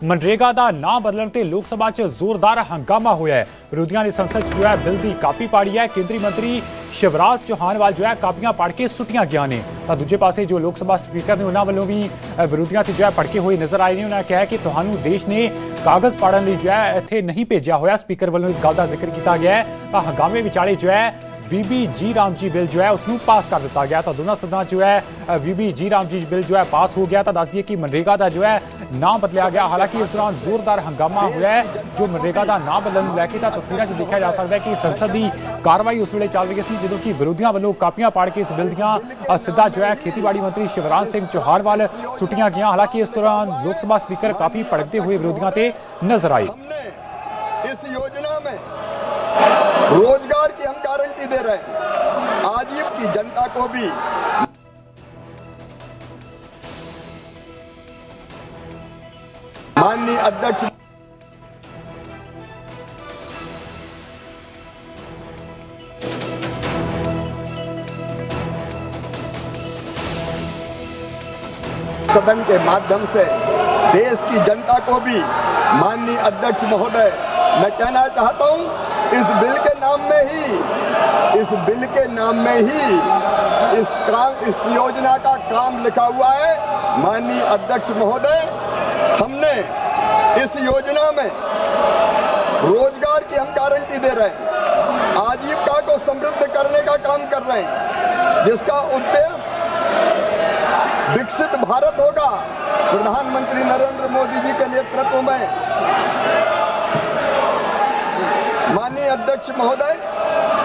मनरेगा ਦਾ ਨਾਂ ਬਦਲਣ ਤੇ ਲੋਕ ਸਭਾ 'ਚ ਜ਼ੋਰਦਾਰ ਹੰਗਾਮਾ ਹੋਇਆ ਹੈ। ਵਿਰੋਧੀਆਂ ਨੇ ਸੰਸਦ 'ਚ ਜੋ ਹੈ ਬਿੱਲ ਦੀ ਕਾਪੀ ਪਾੜੀ ਹੈ। ਕੇਂਦਰੀ ਮੰਤਰੀ शिवराज चौहान वाल जो है कापियां पढ़ के सुटियां गया ने तो दूजे पासे जो लोक सभा स्पीकर ने उन्होंने वालों भी विरोधियों से जो है भड़के हुए नजर आए हैं। उन्होंने कहा कि तुहानू देश ने कागज पाड़न लई जो है इत्थे नहीं भेजा होया। स्पीकर वालों इस गल का जिक्र किया गया है तो हंगामे विचाले जो है VB जी राम जी बिल जो है उसनू पास कर दिता गया तो दोनों सदन जो है VB जी राम जी बिल जो है पास हो गया तो दस दिए कि मनरेगा का जो है नाम बदलिया गया। हालांकि इस दौरान जोरदार हंगामा हुआ है जो मनरेगा का नाम बदलने लैके तस्वीरों से देखा जा सकता है कि संसद की कार्रवाई उस वे चल रही सी जो कि विरोधियों वालों कापियां पाड़ के इस बिल दियां सीधा जो है खेतीबाड़ी मंत्री शिवराज सिंह चौहान वाल सुटियां गई। हालांकि इस दौरान लोक सभा स्पीकर काफी भड़कते हुए विरोधियों से नजर आए। इस योजना में रोजगार की हम गारंटी दे रहे हैं। आज की जनता को भी माननीय अध्यक्ष सदन के माध्यम से देश की जनता को भी माननीय अध्यक्ष महोदय मैं कहना चाहता हूं इस बिल के नाम में ही इस योजना का काम लिखा हुआ है। माननीय अध्यक्ष महोदय हमने इस योजना में रोजगार की हम गारंटी दे रहे हैं। आजीविका को समृद्ध करने का काम कर रहे हैं जिसका उद्देश्य विकसित भारत होगा। प्रधानमंत्री नरेंद्र मोदी जी के नेतृत्व में माननीय अध्यक्ष महोदय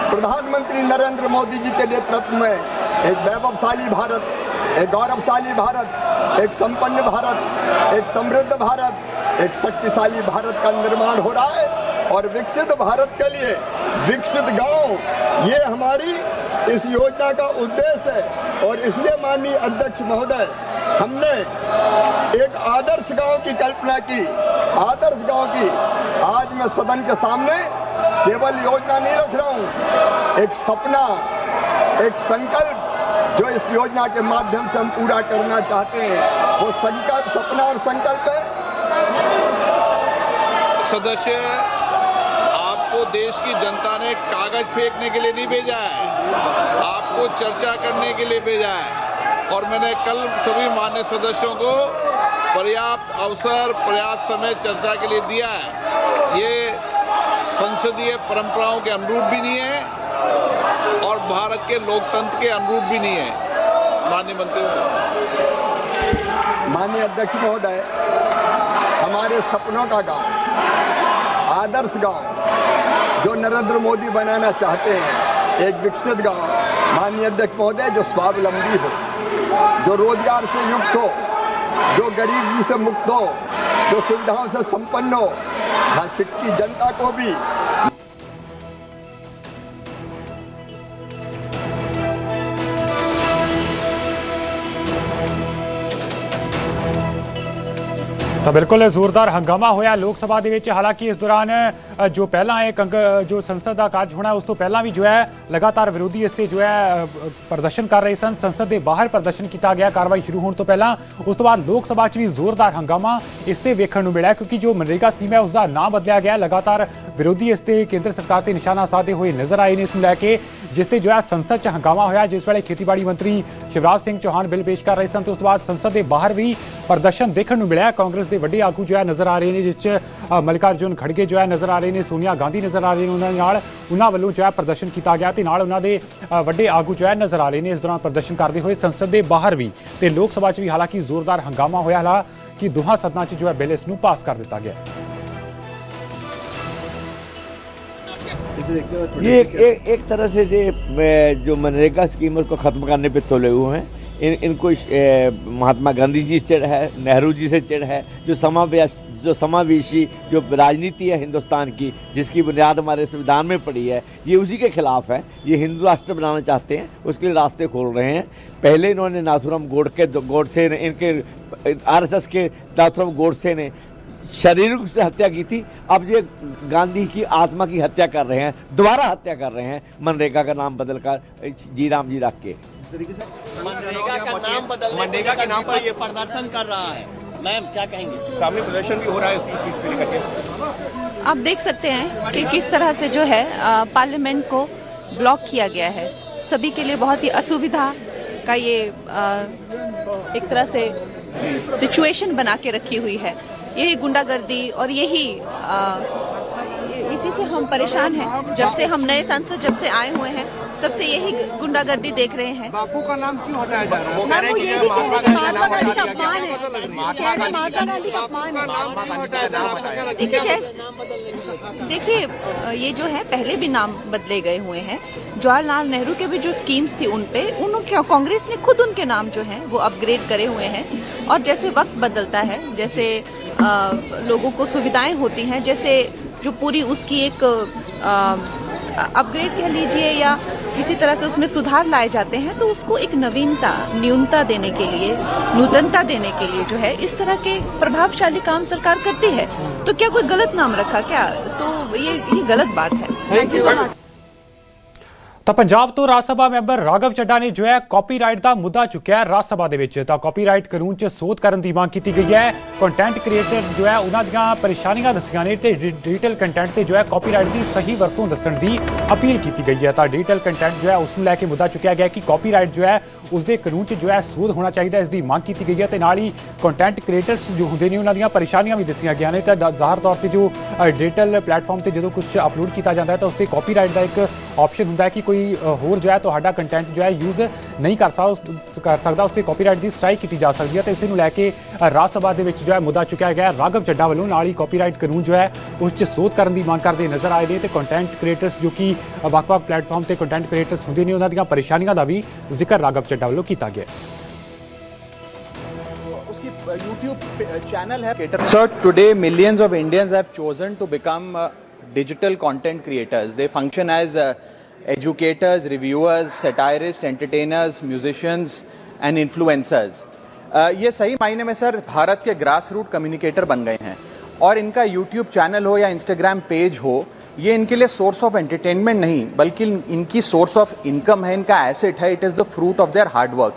प्रधानमंत्री नरेंद्र मोदी जी के नेतृत्व में एक वैभवशाली भारत, एक गौरवशाली भारत, एक संपन्न भारत, एक समृद्ध भारत, एक शक्तिशाली भारत का निर्माण हो रहा है। और विकसित भारत के लिए विकसित गांव ये हमारी इस योजना का उद्देश्य है। और इसलिए माननीय अध्यक्ष महोदय हमने एक आदर्श गांव की कल्पना की। आदर्श गांव की आज मैं सदन के सामने केवल योजना नहीं रख रहा हूं, एक सपना, एक संकल्प जो इस योजना के माध्यम से हम पूरा करना चाहते हैं वो संकल्प, सपना और संकल्प है। सदस्य आपको देश की जनता ने कागज फेंकने के लिए नहीं भेजा है, आपको चर्चा करने के लिए भेजा है। और मैंने कल सभी मान्य सदस्यों को पर्याप्त अवसर, पर्याप्त समय चर्चा के लिए दिया है। ये संसदीय परंपराओं के अनुरूप भी नहीं है और भारत के लोकतंत्र के अनुरूप भी नहीं है। माननीय मंत्री, माननीय अध्यक्ष महोदय हमारे सपनों का गांव, आदर्श गांव जो नरेंद्र मोदी बनाना चाहते हैं, एक विकसित गांव माननीय अध्यक्ष महोदय जो स्वावलंबी हो, जो रोजगार से युक्त हो, जो गरीबी से मुक्त हो, जो सुविधाओं से संपन्न हो, हर की जनता को भी तो बिल्कुल जोरदार हंगामा होया लोक सभा दे विच। हालांकि इस दौरान जो पहला एक जो संसद का कार्य होना उस तो पहला भी जो है लगातार विरोधी इससे जो है प्रदर्शन कर रहे सन। संसद के बाहर प्रदर्शन किया गया कार्रवाई शुरू होने तो पहला। उस तो बाद लोक सभा भी जोरदार हंगामा इससे वेखण नूं मिला क्योंकि जो मनरेगा स्कीम है उसका नाम बदलिया गया। लगातार विरोधी इससे केंद्र सरकार से निशाना साधते हुए नजर आए हैं। इसनूं लैके जिससे जो है संसद च हंगामा होया जिस वेले खेतीबाड़ी मंत्री शिवराज सिंह चौहान बिल पेश कर रहे सन तो उस तो बाद संसद के बाहर भी प्रदर्शन देखने को मिला। कांग्रेस के वड्डे आगू जो है नजर आ रहे हैं जिस मल्लिकार्जुन खड़गे जो है नजर आ रहे हैं, सोनिया गांधी नजर आ रहे हैं, उन्होंने वालों जो है प्रदर्शन किया गया उन्होंने वड्डे आगू जो है नजर आ रहे हैं इस दौरान प्रदर्शन करते हुए संसद के बाहर भी तो लोक सभा भी। हालांकि जोरदार हंगामा होया हालांकि दोहां सदनां च जो है बिल इसनूं पास कर दिता गया। ये एक तरह से जो मनरेगा स्कीम को खत्म करने पे तुले हुए हैं। इनको महात्मा गांधी जी से चिढ़ है, नेहरू जी से चिढ़ है, जो समावेशी जो राजनीति है हिंदुस्तान की जिसकी बुनियाद हमारे संविधान में पड़ी है ये उसी के खिलाफ है। ये हिंदू राष्ट्र बनाना चाहते हैं उसके लिए रास्ते खोल रहे हैं। पहले इन्होंने नाथूराम गोडसे ने इनके RSS के नाथूराम गोडसे ने शारीरिक रूप से हत्या की थी, अब ये गांधी की आत्मा की हत्या कर रहे हैं, दोबारा हत्या कर रहे हैं मनरेगा का नाम बदलकर जी राम जी रख के। मनरेगा का नाम बदलने मनरेगा के नाम पर ये प्रदर्शन कर रहा है। मैम क्या कहेंगे? सामने प्रदर्शन भी हो रहा है उसकी चीज को लेकर। आप देख सकते हैं कि किस तरह से जो है पार्लियामेंट को ब्लॉक किया गया है। सभी के लिए बहुत ही असुविधा का ये एक तरह से सिचुएशन बना के रखी हुई है। यही गुंडागर्दी और यही इसी से हम परेशान हैं। जब से हम नए सांसद जब से आए हुए हैं तब से यही गुंडागर्दी देख रहे हैं। बापू का नाम क्यों हटाया जा रहा है? ना वो ये भी कह रहे हैं महात्मा गांधी का अपमान है, कह रहे महात्मा गांधी का अपमान है। देखिए ये जो है पहले भी नाम बदले गए हुए हैं। जवाहरलाल नेहरू के भी जो स्कीम्स थी उन कांग्रेस ने खुद उनके नाम जो हैं वो अपग्रेड करे हुए हैं। और जैसे वक्त बदलता है, जैसे लोगों को सुविधाएं होती हैं, जैसे जो पूरी उसकी एक अपग्रेड कह लीजिए या किसी तरह से उसमें सुधार लाए जाते हैं, तो उसको एक न्यूनता देने के लिए, नूतनता देने के लिए जो है इस तरह के प्रभावशाली काम सरकार करती है। तो क्या कोई गलत नाम रखा क्या? तो ये गलत बात है। Thank you so much. ਤਾਂ ਪੰਜਾਬ ਤੋਂ ਰਾਜ ਸਭਾ ਮੈਂਬਰ ਰਾਘਵ ਚੱਡਾ ਨੇ ਜੋ ਹੈ ਕਾਪੀਰਾਈਟ ਦਾ ਮੁੱਦਾ ਚੁੱਕਿਆ ਹੈ ਰਾਜ ਸਭਾ ਦੇ ਵਿੱਚ। ਤਾਂ ਕਾਪੀਰਾਈਟ ਕਾਨੂੰਨ 'ਚ ਸੋਧ ਕਰਨ ਦੀ ਮੰਗ ਕੀਤੀ ਗਈ ਹੈ। ਕੰਟੈਂਟ ਕ੍ਰੀਏਟਰ ਜੋ ਹੈ ਉਹਨਾਂ ਦੀਆਂ ਪਰੇਸ਼ਾਨੀਆਂ ਦੱਸੀਆਂ ਨੇ ਤੇ ਡਿਜੀਟਲ ਕੰਟੈਂਟ ਤੇ ਜੋ ਹੈ ਕਾਪੀਰਾਈਟ ਦੀ ਸਹੀ ਵਰਤੋਂ ਦੱਸਣ ਦੀ ਅਪੀਲ ਕੀਤੀ ਗਈ ਹੈ। ਤਾਂ ਡਿਜੀਟਲ ਕੰਟੈਂਟ ਜੋ ਹੈ ਉਸ ਨੂੰ ਲੈ ਕੇ ਮੁੱਦਾ ਚੁੱਕਿਆ ਗਿਆ ਕਿ ਕਾਪੀਰਾਈਟ ਜੋ ਹੈ ਉਸ ਦੇ ਕਾਨੂੰਨ 'ਚ ਜੋ ਹੈ ਸੋਧ ਹੋਣਾ ਚਾਹੀਦਾ, ਇਸ ਦੀ ਮੰਗ ਕੀਤੀ ਗਈ ਹੈ। ਤੇ ਨਾਲ ਹੀ ਕੰਟੈਂਟ ਕ੍ਰੀਏਟਰਸ ਜੋ ਹੁੰਦੇ ਨੇ ਉਹਨਾਂ ਦੀਆਂ ਪਰੇਸ਼ਾਨੀਆਂ ਵੀ ਦੱਸੀਆਂ ਗਈਆਂ ਨੇ। ਤਾਂ ਜ਼ਾਹਰ ਤੌਰ ਤੇ ਜੋ ਡਿਜੀਟਲ ਪਲੇਟਫਾਰਮ ਤੇ ਜਦੋਂ ਕੁਝ ਅਪਲੋਡ ਕੀਤਾ ਜਾਂਦਾ ਹੈ ਤਾਂ ਉਸ ਤੇ ਕਾਪੀਰਾਈਟ ਦਾ ਇੱਕ ਆਪਸ਼ਨ ਹੁੰਦਾ ਹੈ ਕਿ ਕੋਈ ਹੋਰ जो है ਤੁਹਾਡਾ ਕੰਟੈਂਟ ਜੋ ਹੈ ਯੂਜ਼ ਨਹੀਂ ਕਰ ਸਕਦਾ, ਉਸ ਤੇ ਕਾਪੀਰਾਈਟ ਦੀ ਸਟ੍ਰਾਈਕ ਕੀਤੀ ਜਾ ਸਕਦੀ ਹੈ। ਤੇ ਇਸੇ ਨੂੰ ਲੈ ਕੇ ਰਾਜ ਸਭਾ ਦੇ ਵਿੱਚ ਜੋ ਹੈ ਮੁੱਦਾ ਚੁੱਕਿਆ ਗਿਆ ਰਾਘਵ ਚੱਡਾ ਵੱਲੋਂ। ਨਾਲ ਹੀ ਕਾਪੀਰਾਈਟ ਕਾਨੂੰਨ ਜੋ ਹੈ ਉਸ 'ਚ ਸੋਧ ਕਰਨ ਦੀ ਮੰਗ ਕਰਦੇ ਨਜ਼ਰ ਆਏ ਨੇ। ਤੇ ਕੰਟੈਂਟ ਕ੍ਰੀਏਟਰਸ ਜੋ ਕਿ ਵੱਖ-ਵੱਖ ਪਲੇਟਫਾਰਮ ਤੇ ਕੰਟੈਂਟ ਕ੍ਰੀਏਟਰਸ ਹੁੰਦੇ ਨੇ ਉਹਨਾਂ ਦੀਆਂ ਪਰੇਸ਼ਾਨੀਆਂ ਦਾ ਵੀ ਜ਼ਿਕਰ ਰਾਘਵ ਚੱਡਾ ਵੱਲੋਂ ਕੀਤਾ ਗਿਆ। YouTube channel hai. Sir, today millions of Indians have chosen to become digital content creators. They function as educators, reviewers, satirists, entertainers, musicians and influencers. ये सही मायने में सर भारत के ग्रास रूट कम्युनिकेटर बन गए हैं। और इनका YouTube चैनल हो या Instagram पेज हो, ये इनके लिए सोर्स ऑफ एंटरटेनमेंट नहीं बल्कि इनकी सोर्स ऑफ इनकम है, इनका एसेट है। It is the fruit of their hard work.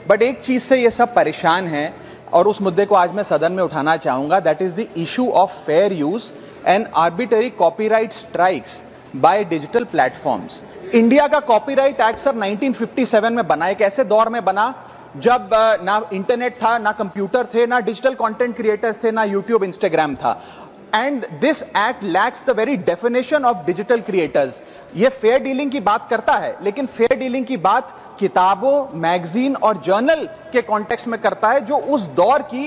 But एक चीज़ से ये सब परेशान हैं और उस मुद्दे को आज मैं सदन में उठाना चाहूँगा, that is the issue of fair use and arbitrary copyright strikes by digital platforms. India का कॉपीराइट एक्ट सर 1957 में बना। एक ऐसे दौर में बना जब ना इंटरनेट था, ना कंप्यूटर थे, ना डिजिटल कंटेंट क्रिएटर्स थे, ना यूट्यूब इंस्टाग्राम था। And this act lakhs the very definition of digital creators. ये फेयर डीलिंग की बात करता है, लेकिन फेयर डीलिंग की बात किताबों, मैगजीन और जर्नल के कॉन्टेक्स्ट में करता है, जो उस दौर की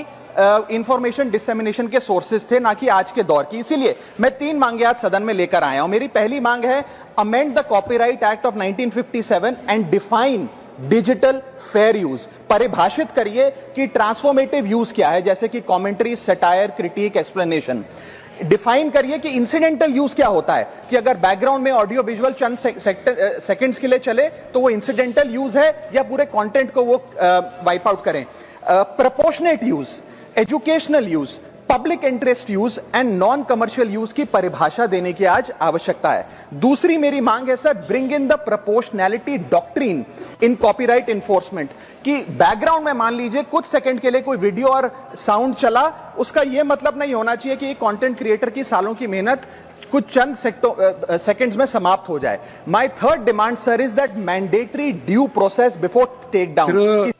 इंफॉर्मेशन डिसेमिनेशन के सोर्सेज थे, ना कि आज के दौर की। इसीलिए मैं 3 मांगे आज सदन में लेकर आया हूं। मेरी पहली मांग है, amend the copyright act of 1957 and define digital fair use. परिभाषित करिए कि ट्रांसफॉर्मेटिव यूज क्या है, जैसे कि commentary, satire, critic, explanation. Define करिए कि इंसिडेंटल यूज क्या होता है, कि अगर बैकग्राउंड में ऑडियो विजुअल चंद सेकंड्स के लिए चले तो वो इंसिडेंटल यूज है या पूरे कंटेंट को वो वाइप आउट करें। Proportionate use, educational use, public interest use and non commercial use की परिभाषा देने की आज आवश्यकता है। दूसरी मेरी मांग है sir, bring in the proportionality doctrine in copyright enforcement. कि बैकग्राउंड में मान लीजिए कुछ सेकंड के लिए कोई वीडियो और साउंड चला, उसका यह मतलब नहीं होना चाहिए कि कंटेंट क्रिएटर की सालों की मेहनत कुछ चंद सेकंड्स में समाप्त हो जाए। My third demand sir is that mandatory due process before take down.